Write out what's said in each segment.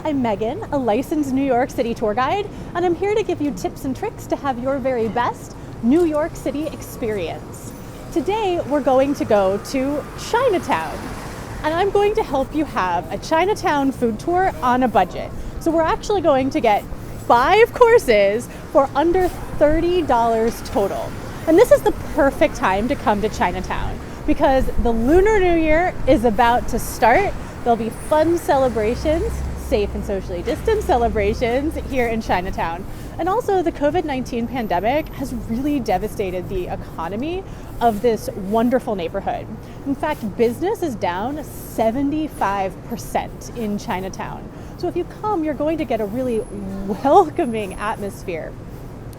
I'm Megan, a licensed New York City tour guide, and I'm here to give you tips and tricks to have your very best New York City experience. Today, we're going to go to Chinatown, and I'm going to help you have a Chinatown food tour on a budget. So we're actually going to get 5 courses for under $30 total. And this is the perfect time to come to Chinatown because the Lunar New Year is about to start. There'll be fun celebrations, safe and socially distanced celebrations here in Chinatown. And also the COVID-19 pandemic has really devastated the economy of this wonderful neighborhood. In fact, business is down 75% in Chinatown. So if you come, you're going to get a really welcoming atmosphere.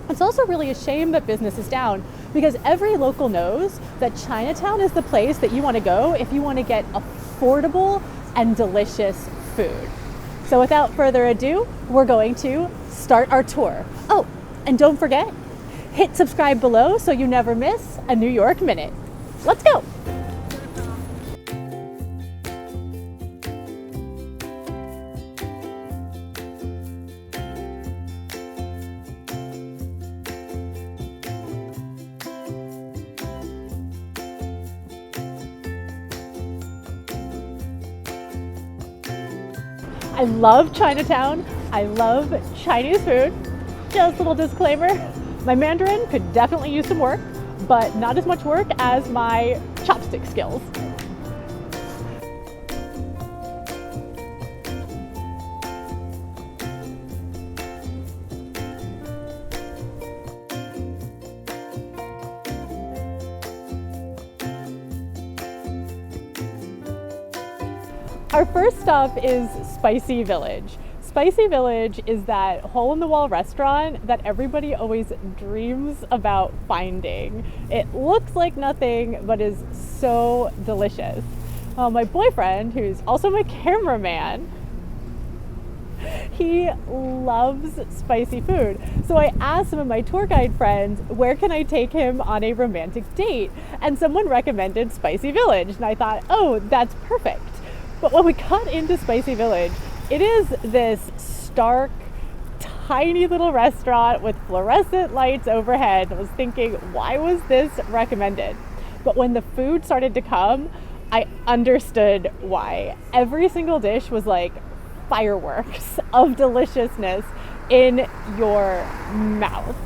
It's also really a shame that business is down because every local knows that Chinatown is the place that you want to go if you want to get affordable and delicious food. So without further ado, we're going to start our tour. Oh, and don't forget, hit subscribe below so you never miss a New York Minute. Let's go. I love Chinatown. I love Chinese food. Just a little disclaimer, my Mandarin could definitely use some work, but not as much work as my chopstick skills. Our first stop is Spicy Village. Spicy Village is that hole-in-the-wall restaurant that everybody always dreams about finding. It looks like nothing, but is so delicious. My boyfriend, who's also my cameraman, he loves spicy food. So I asked some of my tour guide friends, where can I take him on a romantic date? And someone recommended Spicy Village. And I thought, oh, that's perfect. But when we got into Spicy Village, it is this stark, tiny little restaurant with fluorescent lights overhead. I was thinking, why was this recommended? But when the food started to come, I understood why. Every single dish was like fireworks of deliciousness in your mouth.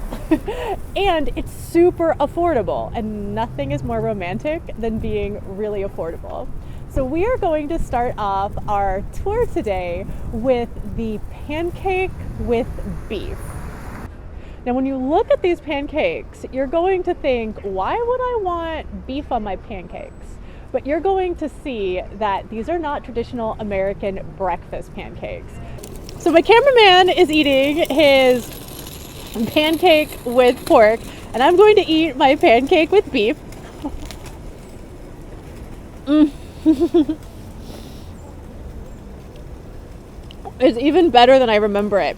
And it's super affordable, and nothing is more romantic than being really affordable. So we are going to start off our tour today with the pancake with beef. Now, when you look at these pancakes, you're going to think, why would I want beef on my pancakes? But you're going to see that these are not traditional American breakfast pancakes. So my cameraman is eating his pancake with pork, and I'm going to eat my pancake with beef. It's even better than I remember it.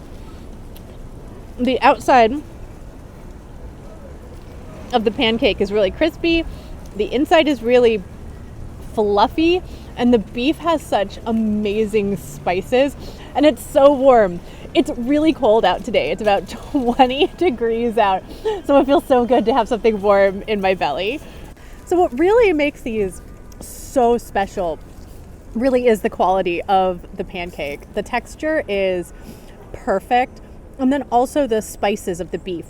The outside of the pancake is really crispy, the inside is really fluffy, and the beef has such amazing spices, and it's so warm. It's really cold out today. It's about 20 degrees out, so it feels so good to have something warm in my belly. So what really makes these so special really is the quality of the pancake. The texture is perfect, and then also the spices of the beef.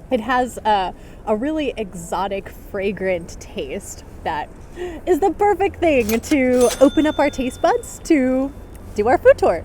It has a really exotic, fragrant taste that is the perfect thing to open up our taste buds to do our food tour.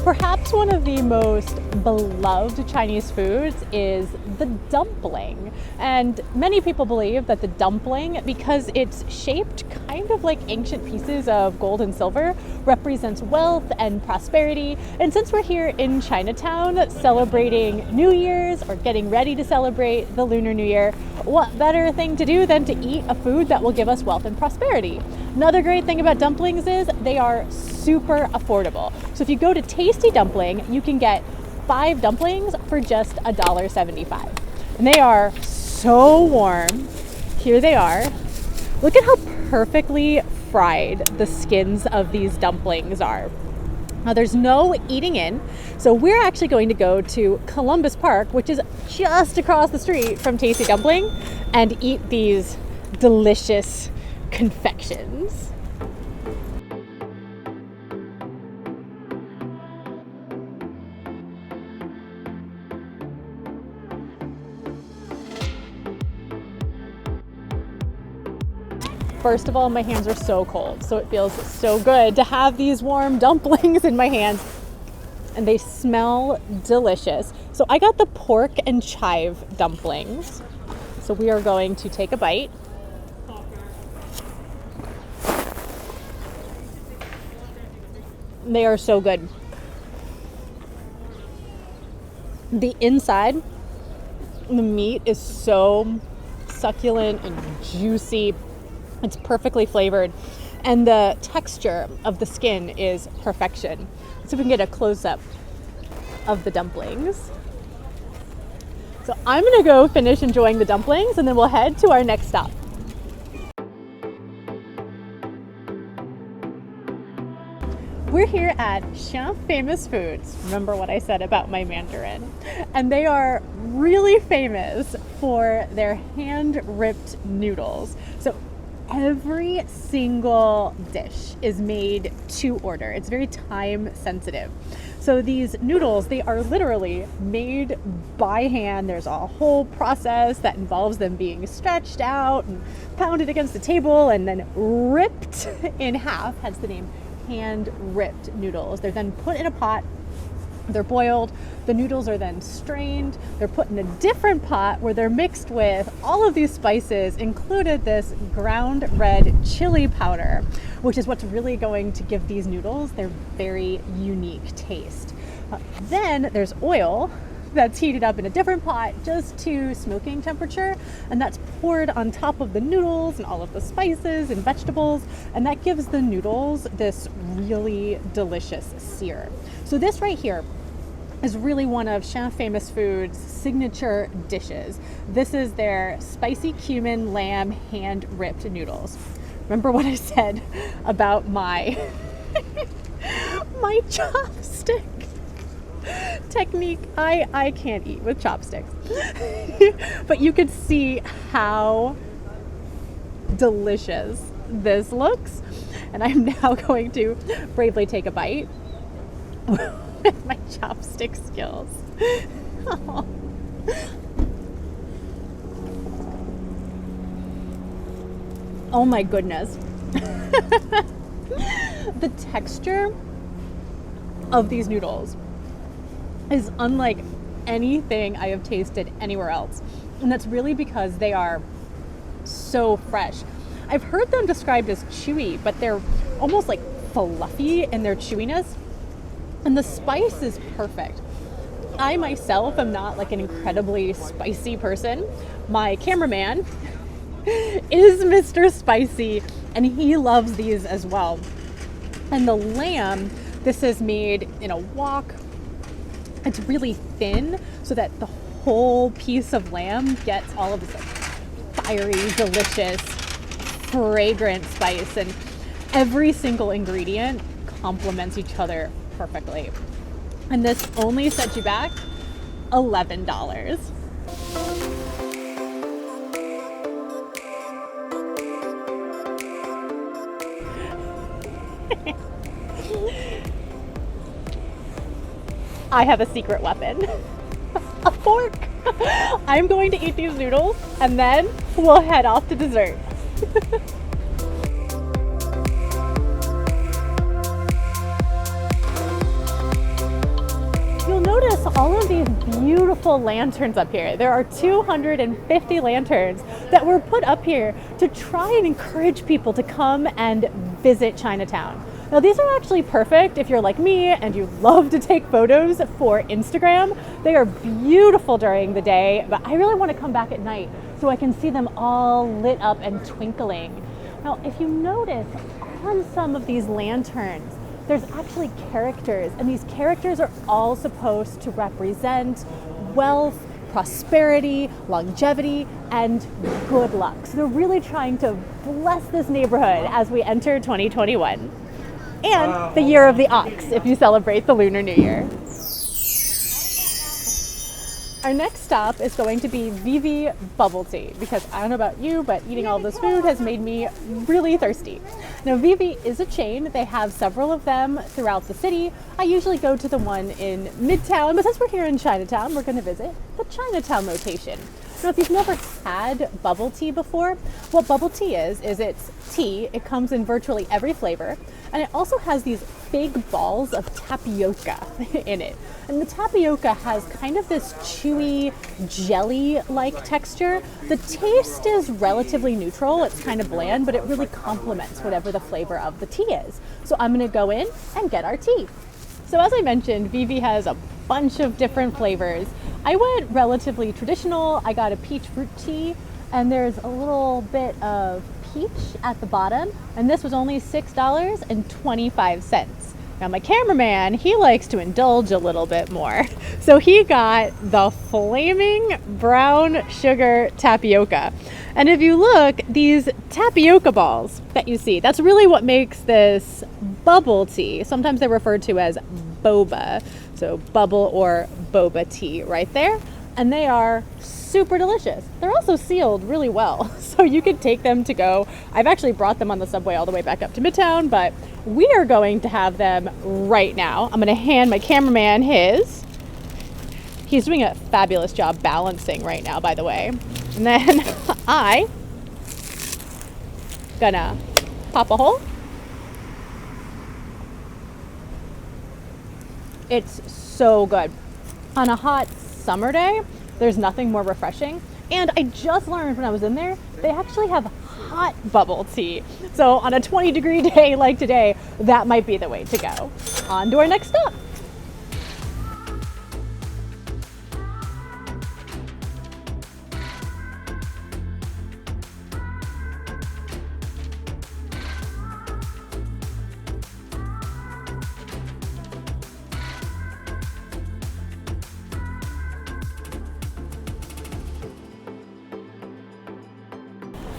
Perhaps one of the most beloved Chinese foods is the dumpling. And many people believe that the dumpling, because it's shaped kind of like ancient pieces of gold and silver, represents wealth and prosperity. And since we're here in Chinatown celebrating New Year's or getting ready to celebrate the Lunar New Year, what better thing to do than to eat a food that will give us wealth and prosperity? Another great thing about dumplings is they are super affordable. So if you go to Tasty Dumpling, you can get 5 dumplings for just $1.75. And they are so warm. Here they are. Look at how perfectly fried the skins of these dumplings are. Now there's no eating in, so we're actually going to go to Columbus Park, which is just across the street from Tasty Dumpling, and eat these delicious confections. First of all, my hands are so cold, so it feels so good to have these warm dumplings in my hands, and they smell delicious. So I got the pork and chive dumplings. So we are going to take a bite. They are so good. The inside, the meat is so succulent and juicy. It's perfectly flavored, and the texture of the skin is perfection. So we can get a close-up of the dumplings. So I'm gonna go finish enjoying the dumplings, and then we'll head to our next stop. We're here at Xi'an Famous Foods. Remember what I said about my Mandarin? And they are really famous for their hand-ripped noodles. So every single dish is made to order. It's very time sensitive. So these noodles, they are literally made by hand. There's a whole process that involves them being stretched out and pounded against the table and then ripped in half, hence the name hand-ripped noodles. They're then put in a pot. They're boiled. The noodles are then strained. They're put in a different pot where they're mixed with all of these spices, included this ground red chili powder, which is what's really going to give these noodles their very unique taste. Then there's oil that's heated up in a different pot just to smoking temperature, and that's poured on top of the noodles and all of the spices and vegetables, and that gives the noodles this really delicious sear. So this right here is really one of Xi'an Famous Foods' signature dishes. This is their spicy cumin lamb hand-ripped noodles. Remember what I said about my my chopstick technique? I can't eat with chopsticks. But you could see how delicious this looks. And I'm now going to bravely take a bite with my chopstick skills. Oh my goodness. The texture of these noodles is unlike anything I have tasted anywhere else. And that's really because they are so fresh. I've heard them described as chewy, but they're almost like fluffy in their chewiness. And the spice is perfect. I myself am not like an incredibly spicy person. My cameraman is Mr. Spicy, and he loves these as well. And the lamb, this is made in a wok. It's really thin so that the whole piece of lamb gets all of this like fiery, delicious, fragrant spice, and every single ingredient complements each other perfectly. And this only set you back $11. I have a secret weapon. A fork. I'm going to eat these noodles and then we'll head off to dessert. You'll notice all of of these beautiful lanterns up here. There are 250 lanterns that were put up here to try and encourage people to come and visit Chinatown. Now these are actually perfect if you're like me and you love to take photos for Instagram. They are beautiful during the day, but I really want to come back at night so I can see them all lit up and twinkling. Now, if you notice on some of these lanterns, there's actually characters, and these characters are all supposed to represent wealth, prosperity, longevity, and good luck. So they're really trying to bless this neighborhood as we enter 2021. And the year of the ox, if you celebrate the Lunar New Year. Our next stop is going to be ViVi Bubble Tea, because I don't know about you, but eating all this food has made me really thirsty. Now, ViVi is a chain. They have several of them throughout the city. I usually go to the one in Midtown, but since we're here in Chinatown, we're going to visit the Chinatown location. Now, if you've never had bubble tea before, what bubble tea is it's tea. It comes in virtually every flavor, and it also has these big balls of tapioca in it. And the tapioca has kind of this chewy, jelly-like texture. The taste is relatively neutral. It's kind of bland, but it really complements whatever the flavor of the tea is. So I'm gonna go in and get our tea. So as I mentioned, ViVi has a bunch of different flavors. I went relatively traditional. I got a peach fruit tea, and there's a little bit of peach at the bottom, and this was only $6.25. Now my cameraman, he likes to indulge a little bit more. So he got the flaming brown sugar tapioca. And if you look, these tapioca balls that you see, that's really what makes this bubble tea. Sometimes they're referred to as boba. So bubble or boba tea right there. And they are super delicious. They're also sealed really well, so you could take them to go. I've actually brought them on the subway all the way back up to Midtown, but we are going to have them right now. I'm gonna hand my cameraman his. He's doing a fabulous job balancing right now, by the way. And then I gonna pop a hole. It's so good. On a hot summer day, there's nothing more refreshing. And I just learned when I was in there, they actually have hot bubble tea. So on a 20-degree day like today, that might be the way to go. On to our next stop.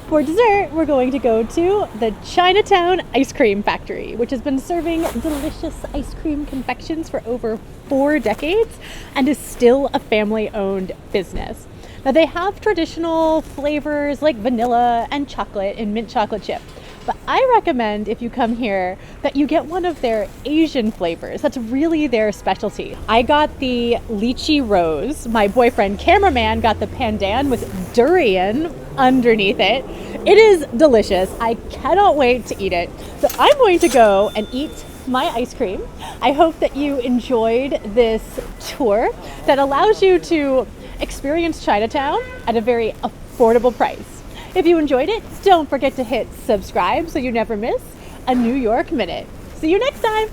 For dessert, we're going to go to the Chinatown Ice Cream Factory, which has been serving delicious ice cream confections for over 4 decades and is still a family-owned business. Now, they have traditional flavors like vanilla and chocolate and mint chocolate chip. But I recommend, if you come here, that you get one of their Asian flavors. That's really their specialty. I got the lychee rose. My boyfriend cameraman got the pandan with durian underneath it. It is delicious. I cannot wait to eat it. So I'm going to go and eat my ice cream. I hope that you enjoyed this tour that allows you to experience Chinatown at a very affordable price. If you enjoyed it, don't forget to hit subscribe so you never miss a New York Minute. See you next time.